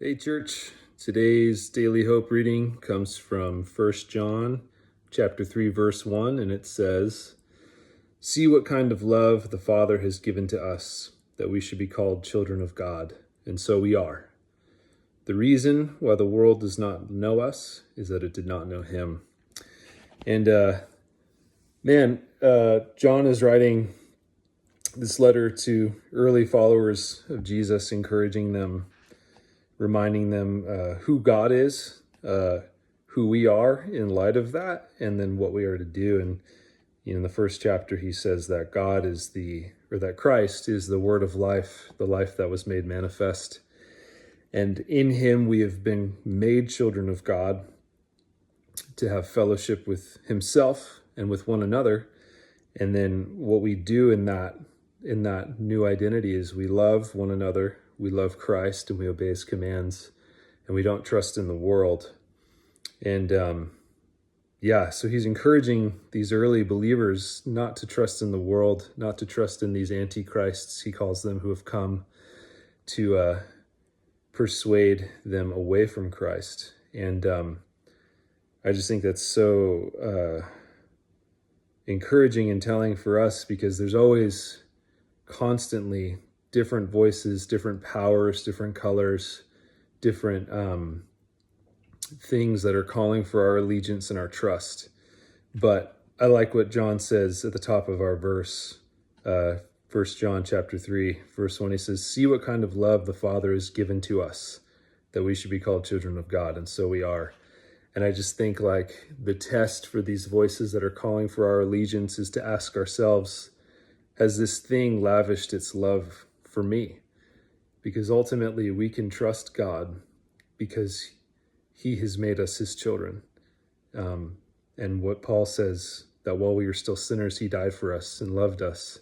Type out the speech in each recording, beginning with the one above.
Hey church, today's Daily Hope reading comes from 1 John chapter 3 verse 1, and it says, "See what kind of love the Father has given to us, that we should be called children of God, and so we are. The reason why the world does not know us is that it did not know him." And John is writing this letter to early followers of Jesus, encouraging them, reminding them who God is, who we are in light of that, and then what we are to do. And in the first chapter, he says that that Christ is the word of life, the life that was made manifest. And in him we have been made children of God to have fellowship with himself and with one another. And then what we do in that new identity is we love one another, we love Christ, and we obey his commands, and we don't trust in the world. And so he's encouraging these early believers not to trust in the world, not to trust in these antichrists, he calls them, who have come to persuade them away from Christ. And I just think that's so encouraging and telling for us, because there's always constantly different voices, different powers, different colors, different things that are calling for our allegiance and our trust. But I like what John says at the top of our verse, 1 John chapter 3, verse 1. He says, "See what kind of love the Father has given to us, that we should be called children of God, and so we are." And I just think like the test for these voices that are calling for our allegiance is to ask ourselves, has this thing lavished its love for me? Because ultimately we can trust God because he has made us his children. And what Paul says, that while we were still sinners, he died for us and loved us,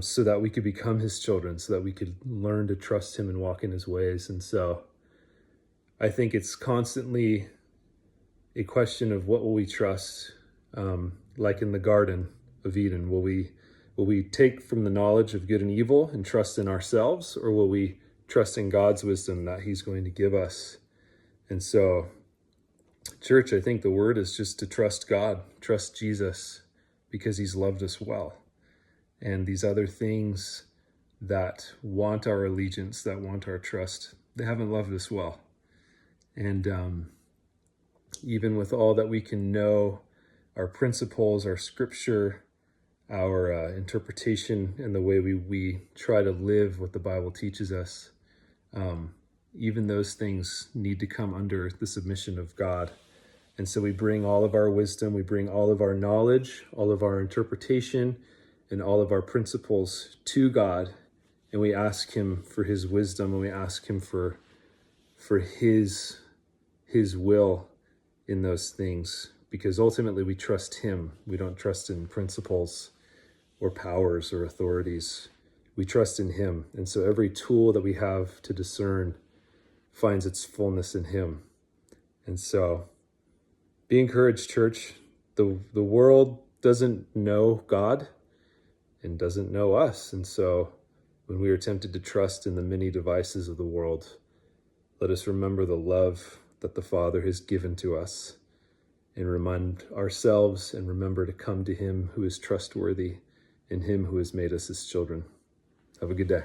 so that we could become his children, so that we could learn to trust him and walk in his ways. And so I think it's constantly a question of what will we trust, like in the Garden of Eden. Will we take from the knowledge of good and evil and trust in ourselves, or will we trust in God's wisdom that he's going to give us? And so, church, I think the word is just to trust God, trust Jesus, because he's loved us well. And these other things that want our allegiance, that want our trust, they haven't loved us well. And even with all that we can know, our principles, our scripture, our interpretation, and the way we try to live what the Bible teaches us, even those things need to come under the submission of God. And so we bring all of our wisdom, we bring all of our knowledge, all of our interpretation, and all of our principles to God, and we ask him for his wisdom, and we ask him for his will in those things, because ultimately we trust him. We don't trust in principles or powers or authorities. We trust in him. And so every tool that we have to discern finds its fullness in him. And so be encouraged, church. The world doesn't know God and doesn't know us. And so when we are tempted to trust in the many devices of the world, let us remember the love that the Father has given to us, and remind ourselves and remember to come to him who is trustworthy, and him who has made us his children. Have a good day.